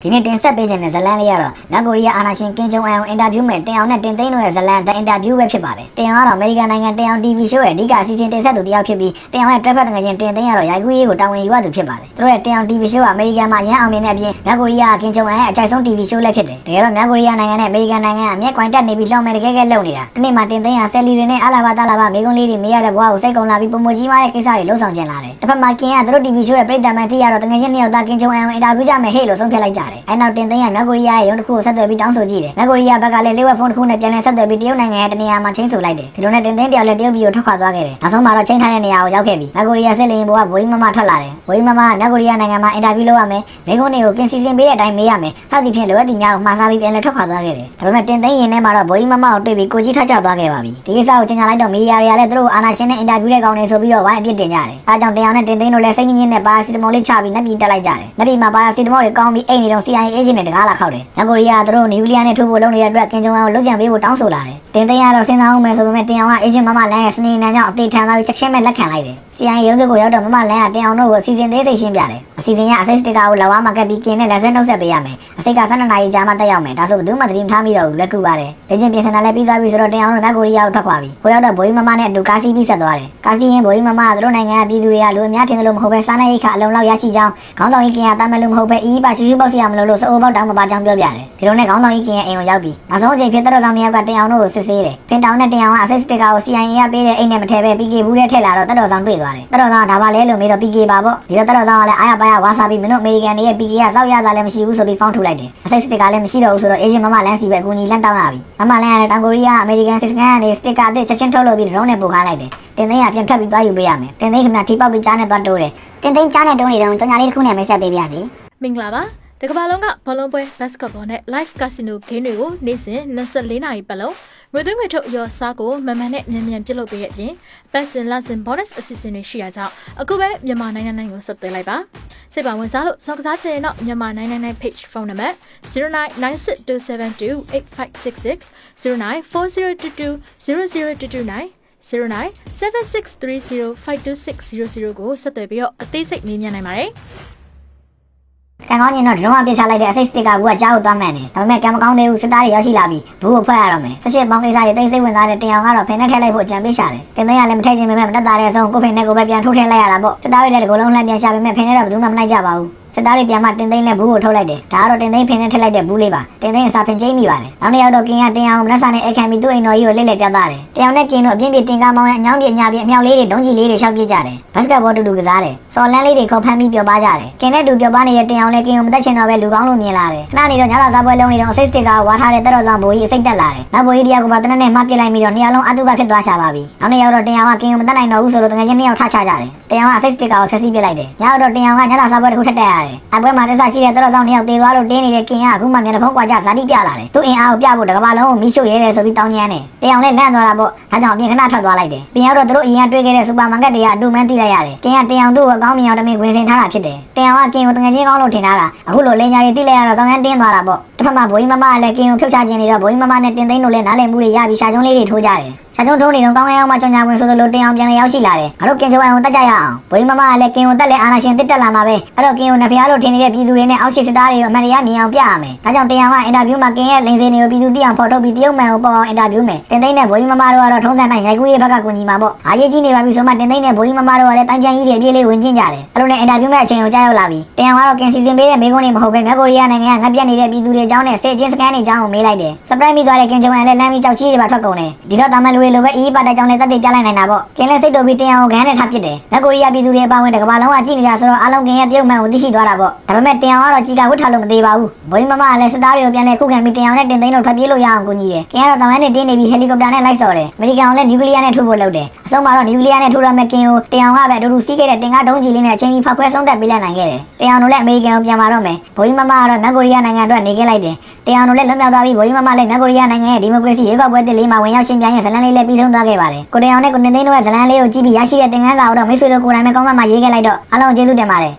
ဒီနေ့တင်ဆက်ပေးခြင်းနဲ့ဇလန်လေးကတော့မြောက်ကိုရီးယားအာဏာရှင်ကင်ဂျုံအန်ကိုအင်တာဗျူးမဲ့တင်အောင်နဲ့တင်သိန်းတို့ရဲ့ဇလန်တဲ့အင်တာဗျူးပဲဖြစ်ပါတယ်တင်အောင်ကတော့အမေရိကန်နိုင်ငံတင်အောင် TV show ရဲ့အဓိကအစီအစဉ်တင်ဆက်သူတယောက်ဖြစ်ပြီးတင်အောင်ရဲ့တွဲဖက်တငယ်ချင်းတင်သိန်းကတော့ရိုက်ကူးရေးကိုတာဝန်ယူရသူဖြစ်ပါတယ်သူတို့ရဲ့တင်အောင် TV show ကအမေရိကန်မှာရန်အောင်မြင်တဲ့အပြင်မြောက်ကိုရီးယားကင်ဂျုံအန်ရဲ့အကြိုက်ဆုံး TV show လည်းဖြစ်တယ်တကယ်တော့မြောက်ကိုရီးယားနိုင်ငံနဲ့အမေရိကန်နိုင်ငံကအမျက်ကွိုင်းတက်နေပြီးလှောင်မဲ့တကယ်လုံနေတာဒီနေ့မှာတင်သိန်းကဆယ်လီတွေနဲ့အလာဘာတလာဘာမိကုန်းလေးတွေမေးရတဲ့ဘဝကိုစိတ်ကုန်လာပြီးပုံမကြီးမားတဲ့ကိစ္စတွေလှုပ်ဆောင်ကျင်လာတယ်တစ်ဖက်မှာကင်ကသူတို့ TV show ရဲ့ပြည်သက်မှန်သိရတော့တငယ်ချင်းနှစ်ယောက်သားကင်ဂျုံအန်ကိုအင်တာဗျူးကြမယ်ဟဲ့လို့ဆုံးဖြတ်လိုက်ကြတယ်အဲနောက်တင်သိန်းကမြောက်ကိုရီးယားရဲ့ရုံးတစ်ခုကိုဆက်သွယ်ပြီးတောင်းဆိုကြည့်တယ်မြောက်ကိုရီးယားဘက်ကလည်းလေးဝက်ဖုန်းတစ်ခုနဲ့ပြန်လည်ဆက်သွယ်ပြီးတရုတ်နိုင်ငံရဲ့တနေရာမှာချင်းဆိုလိုက်တယ်ဒီလိုနဲ့တင်သိန်းတယောက်လည်းတရုတ်ပြည်ကိုထွက်ခွာသွားခဲ့တယ်နောက်ဆုံးမှာတော့ချင်းထားတဲ့နေရာကိုရောက်ခဲ့ပြီမြောက်ကိုရီးယားစစ်လေယာဉ်ပေါ်ကဘိုးကြီးမမထွက်လာတယ်ဘိုးကြီးမမကမြောက်ကိုရီးယားနိုင်ငံမှာအင်တာဗျူးလုပ်ရမယ်မိကုန်းတွေကိုကင်စီစဉ်ပေးတဲ့အတိုင်းမေးရမယ်စသည်ဖြင့်လိုအပ်သည့်များကိုမှားစားပြီးပြန်လည်ထွက်ခွာသွားခဲ့တယ်ဒါပေမဲ့တင်သိန်းရင်ထဲမှာတော့ဘိုးကြီးမမကိုတွေ့ပြီးကိုကြီးထွက်ကြသွားခဲ့ပါပြီဒီကိစ္စကိုကြေညာလိုက်တော့မီဒီယာတွေကလည်းသူတို့အာဏာရှင်နဲ့အင်တာဗျူးတဲ့ကောင်တွေဆိုပြီးတော့ဝိုင်းအပြစ်တင်ကြတယ်အဲကြောင့်တင်အောင်နဲ့တင်သိန်းတို့လည်းစိတ်ညစ်ညစ်နဲ့ပါရာစီတမောလေးချပြီးနှက်ပြီးတက်လိုက်ကြတယ်နှက်ပြီးမှာပါရာစီတမောတွေကောင်းပြီးအိတ်နေတော့ CIA အေဂျင့်တွေတကားလာခောက်တယ်မြောက်ကိုရီးယားသူတို့နျူကလ িয়ার နဲ့ထိုးဖို့လုပ်နေတဲ့အတွက်ကင်ဂျုံအန်ကိုလုပ်ကြံပေးဖို့တောင်းဆိုလာတယ်တင်သိန်းကတော့စဉ်းစားအောင်မယ်ဆိုပေမဲ့တင်အောင်ကအေဂျင့်မမလန်းရဲ့စနေနန်းကြောင့်အသေးထန်သွားပြီးချက်ချင်းပဲလက်ခံလိုက်တယ်CIA ရုံးချုပ်ကိုရောက်တော့မမလန်းကတင်အောင်တို့ကိုအစီအစဉ်သေးစိတ်ရှင်းပြတယ်အစီအစဉ်ကအစိတ်စတစ်ကာကိုလက်ဝါးမှာကပ်ပြီးကင်နဲ့လက်ဆွဲနှုတ်ဆက်ပေးရမယ်အစိတ်က12နာရီကြာမှတက်ရောက်မယ်ဒါဆိုဘယ်သူမှသတိမထားမိတော့ဘူးလက်ကူပါတယ်လေ့ကျင့်ပြင်ဆင်တာလည်းပြီးသွားပြီဆိုတော့တင်အောင်တို့မြောက်ကိုရီးယားကိုထွက်ခွာပြီကိုရောက်တော့ဘိုးကြီးမမနဲ့အတူကားစီးပြီးဆက်သွားတယ်ကားစီးရင်ဘိုးကြီးမမကသူတို့နိုင်ငံကပြည်သူတွေကလူအများထင်တယ်လို့မဟုတ်ပဲစားနပ်ရိက္ခာအလုံးလောက်ရရှိကြောင်းခေါင်းဆောင်ကြီးကင်ကတားမယ်လို့မဟုတ်ပဲအီးပါရှူရှူပေါက်စီရမလို့စိုးအိုးပေါက်တောင်းမပါကြောင်းပြောပြတယ်ဒီလိုနဲ့ခေါင်းဆောင်ကြီးကင်ရဲ့အိမ်ကိုရောက်ပြီးနောက်ဆုံးအချိန်ဖြစ်တဲ့တော်ဆောင်နှစ်ယောက်ကတင်အောင်တို့ကိုစစ်ဆေးတယ်ဖင်တောင်နဲ့တင်အောင်ကအစိတ်စတစ်ကာကို CIA ကပေးတဲ့အိမ်နဲ့မထည့်ပဲ PK ဘူးထဲထည့်လာတော့တော်ဆောင်တွေ့သွားတယ်တော်ဆောင်ကဒါပါလဲလို့မေးတော့ PK ပါပေါ့ဒီတော့တော်ဆောင်ကလည်းအားရပါရဝါစာပြီးမင်းတို့အမေရိကန်တွေရဲ့ PK ကတောက်ရတာလည်းမရှိဘူးဆိုပြီးဖောင်းထုတ်လိုက်တယ်အစိတ်စတစ်ကာလည်းမရှိတော့ဘူးဆိုတော့အေဂျင့်မမလန်းစီပဲအကူကြီးလန့်တောင်းရပြီမမလန်းကလည်းတောင်ကိုရီးယားအမေရိကန်စစ်စခန်းကနေစတစ်ကာအသစ်ချက်ချင်းထုတ်လုပ်ပြီးဒရုန်းနဲ့ပို့ခိုင်းလိုက်တယ်တင်သိန်းကပြန်ထွက်ပြီးသွားယူပေးရမယ်တင်သိန်းကမှထိပေါက်ပြီးကြားနဲ့သွားတိုးတယ်တင်သိန်းကြားနဲ့တုံးနေတော့ကြောင်ညာလေးတစ်ခုနဲ့မိတ်ဆက်ပေးပါစီမင်္ဂလာပါတကဘာလုံးကဘောလုံးပွဲဘတ်စကတ်ဘောနဲ့ live casino game တွေကိုနေ့စဉ်24နာရီပတ်လုံးငွေသွင်းငွေထုတ်ရောစားကိုမှန်မှန်နဲ့မြန်မြန်ပြုလုပ်ပေးတဲ့အပြင်ပတ်စင်လဆင် bonus အစီအစဉ်တွေရှိတာကြောင့်အခုပဲမြန်မာနိုင်ငံနိုင်ကိုဆက်သွယ်လိုက်ပါစိတ်ပါဝင်စားလို့စောင့်ကစားချင်ရင်တော့မြန်မာ999 page ဖုန်းနံပါတ်099627285566 094022002229 097630526000ကိုဆက်သွယ်ပြီးတော့အသေးစိတ်မေးမြန်းနိုင်ပါတယ်ကံကောင်းရင်တော့ဒရုန်းအပြစ်ချလိုက်တဲ့အစိတ်စတစ်ကာကကြားကိုသွားမှန်တယ်ဒါပေမဲ့ကံမကောင်းသေးဘူးစစ်သားတွေရောက်ရှိလာပြီးဘူးကိုဖတ်ရတော့မယ်18ပေါင်းကိစ္စတွေတိတ်ဆိတ်ဝင်စားတဲ့တင်အောင်ကတော့ဖင်နဲ့ထည့်လိုက်ဖို့အကြံပေးရှာတယ်တင်သိန်းကလည်းမထည့်ခြင်းပဲမတက်တာတဲ့အဆုံးကိုဖင်နဲ့ကိုပဲပြန်ထိုးထည့်လိုက်ရတာပေါ့စစ်သားတွေလည်းဒီကုလုံးလှမ်းပြန်ရှာပေမဲ့ဖင်နဲ့တော့ဘယ်သူမှမနိုင်ကြပါဘူးစစ်သားတွေပြန်မှတင်သိန်းနဲ့ဘူးကိုထုတ်လိုက်တယ်ဒါကတော့တင်သိန်းဖင်နဲ့ထည့်လိုက်တဲ့ဘူးလေးပါတင်သိန်းအစာဖင်ကျိမိပါတယ်နောက်တစ်ယောက်တော့ကင်ကတင်အောင်လက်စာနဲ့အခမ်းပြီးသူ့အိမ်တော်ကြီးကိုလှည့်လှည့်ပြသတယ်တင်အောင်နဲ့ကင်တို့အပြင်းပြတင်ကားမောင်းရဲ့အညောင်းပြအညာပြအမြောက်လေးတွေဒုံးကြီးလေးတွေရှောက်ပြကြတယ်ဘတ်စကတ်ဘောတူတူကစားတယ်စော်လန်းလေးတွေခေါ်ဖမ်းပြီးပျော်ပါကြတယ်ကင်နဲ့တူပျော်ပါနေတဲ့တင်အောင်လည်းကင်ကိုမတက်ချင်တော့ပဲလူကောင်းလို့မြင်လာတယ်ခဏနေတော့ညသာစားပွဲလုံးနေတော့အစိတ်စတစ်ကာဝါထားတဲ့တက်တော်ဆောင်ဘိုးကြီးအစိတ်တက်လာတယ်နောက်ဘိုးကြီးတရားကပါတနက်နဲ့မှပြစ်လိုက်ပြီးတော့နှစ်ယောက်လုံးအတုပဖြစ်သွားရှာပါပြီနောက်နှစ်ယောက်တော့တင်အောင်ကကင်ကိုမတက်နိုင်တော့ဘူးဆိုလို့တကယ်ချင်းနှစ်ယောက်ထချကြတယ်တင်အောင်ကအစိတ်စတစ်ကာကိုဖျက်ဆီးပစ်လိုက်တယ်ညတော့တင်အောင်ကညသာစားပွဲတစ်ခုထက်တက်ရတယ်အပွဲမှာရှိတဲ့တော်ဆောင်နှစ်ယောက်တေသွားလို့တင်းနေတဲ့ကင်ကအခုမှမျက်နှာဖုံးကွာကြဇာတိပြလာတယ်သူ့အင်အားကိုပြဖို့တကဘာလုံးကိုမိရှုရဲတယ်ဆိုပြီးတောင်းညမ်းတယ်တယောင်နဲ့လန့်သွားတာပေါ့ဒါကြောင့်အပြင်ခဏထွက်သွားလိုက်တယ်ပြင်ရောက်တော့သူတို့အရင်ကတွေ့ခဲ့တဲ့စူပါမားကတ်တွေကအတူမှန်းသိလိုက်ရတယ်ကင်ကတယောင်သူ့ကိုအကောင်းမြင်အောင်တမင်ဝင်စင်ထားတာဖြစ်တယ်တယောင်ကကင်ကိုတငယ်ချင်းကောင်းလို့ထင်ထားတာအခုလိုလိန်ညာတွေသိလိုက်ရတော့တောင်းရမ်းတင်းသွားတာပေါ့တစ်ဖက်မှာဘိုးကြီးမမကလည်းကင်ကိုဖြုတ်ချခြင်းနေတော့ဘိုးကြီးမမနဲ့တင်သိန်းတို့လည်းနားလည်မှုတွေရပြီးရှာကျုံးလေးတွေထိုးကြတယ်ရှာကျုံးထိုးနေတော့ကောင်းကင်အောင်မှကြောင်ညာဝင်ဆိုလိုတင်အောင်ပြန်လည်ရောက်ရှိလာတယ်ငါတို့ကင်ဂျုံအန်ကိုတက်ကြရအောင်ဘိုးကြီးမမကလည်းကင်ကိုတက်လဲအာနာရှင်တစ်တက်လာမှာပဲအဲ့တော့ကင်ကိုနဖျားလို့ထင်နေတဲ့ပြည်သူတွေနဲ့အောက်ရှိစစ်သားတွေရောအမှန်တရားမြင်အောင်ပြရမယ်ဒါကြောင့်တင်အောင်ကအင်တာဗျူးမှာကင်ရဲ့လိန်စင်တွေကိုပြည်သူသိအောင်ဖော်ထုတ်ပြီးတရုတ်မှန်ကိုပေါ်အောင်အင်တာဗျူးမယ်တင်သိန်းနဲ့ဘိုးကြီးမမတို့ကတော့ထုံးစံတိုင်းရိုက်ကူးရေးဘက်ကကူညီမှာပေါ့အားရေးကြီးနေပါပြီဆိုမှတင်သိန်းနဲ့ဘိုးကြီးမမတို့ကလည်းတန်းချမ်းကြီးတွေအပြည့်လေးဝင်ကျင်းကြတယ်အဲ့လိုနဲ့အင်တာဗျူးမဲ့အချိန်ကိုကြားရောက်လာပြီတင်အောင်ကတော့ကင်စီစဉ်ပေးတဲ့မိကုန်းတွေမဟုတ်ပဲမြောက်ကိုရီးယားနိုင်ငံကငတ်ပြတ်နေတဲ့ပြည်သူတွေအကြောင်းနဲ့စစ်ချင်းစကန်တွေအကြောင်းကိုမေးလိုက်တယ်ဆပ်ပရိုက်မိသွားတဲ့ကင်ဂျုံအန်လည်းလမ်းပြီးကြောက်ကြီးတွေပါထွက်ကုန်တယ်ဒီတော့တာမန်လူတွေလိုပဲအီးပါတဲ့ကြောင့်လည်းတက်ပြလိုက်နိုင်တာပေါ့ကင်လည်းစိတ်တော်ပြီးတင်အောင်ကိုဂန်းနဲ့ထားပစ်တယ်မြောက်ကိုရီးယားပြည်သူတွေအပါဝင်တကဘာလုံးကကြည့်နေတာဆိုတော့အားလုံးကင်ရဲ့တရုတ်မှန်ကိုသိရှိသွားတာပေါ့ဒါပေမဲ့တင်အောင်ကတော့ကြီးကဝတ်ထားလို့မသေးပါဘူးဘိုးကြီးမမကလည်းစစ်သားတွေကိုပြန်လဲခုခံပြီးတင်အောင်နဲ့တင်သိန်းတို့ထွက်ပြေးလို့ရအောင်ကူညီတယ်ကင်ကတော့တောင်ပိုင်းနဲ့တင်းနေပြီးဟယ်လီကော်ပတာနဲ့လိုက်ဆော်တယ်အမေရိကန်ကလည်းနျူကလ িয়ার နဲ့ထိုးဖို့လုပ်တယ်အဆုံးမှာတော့နျူကလ িয়ার နဲ့ထိုးရမယ့်ကင်ကိုတင်အောင်ကပဲအတူတူစီးခဲ့တဲ့တင်ကားဒုံးကြီးလေးနဲ့အချိန်ကြီးဖောက်ခွဲဆုံးသက်ပေးလိုက်နိုင်ခဲ့တယ်တင်အောင်တို့လည်းအမေရိကန်ကိုပြန်มาတော့မယ်ဘိုးကြီးမမကတော့မြောက်ကိုရီးယားနိုင်ငံအတွက်နေခဲ့လိုက်တယ်တင်အောင်တို့လည်းလွတ်မြောက်သွားပြီးဘိုးကြီးမမလည်းမြောက်ကိုရီးယားနိုင်ငံရဲ့ဒီမိုကရေစီရွေးကောက်ပွဲတစ်လေးမှာဝင်ရောက်ရှင်ပြိုင်ရဲ့ဇလန်လေးလည်းပြီးဆုံးသွားခဲ့ပါတယ်ကိုတင်အောင်နဲ့ကိုတင်သိန်းတို့ရဲ့ဇလန်လေးကိုကြည့်ပြီးရရှိတဲ့သင်ခန်းစာကိုတော့မိတ်ဆွေတို့ကိုယ်တိုင်ပဲကောင်းမှရေးခဲ့လိုက်တော့အားလုံးကျေးဇူးတင်ပါတယ်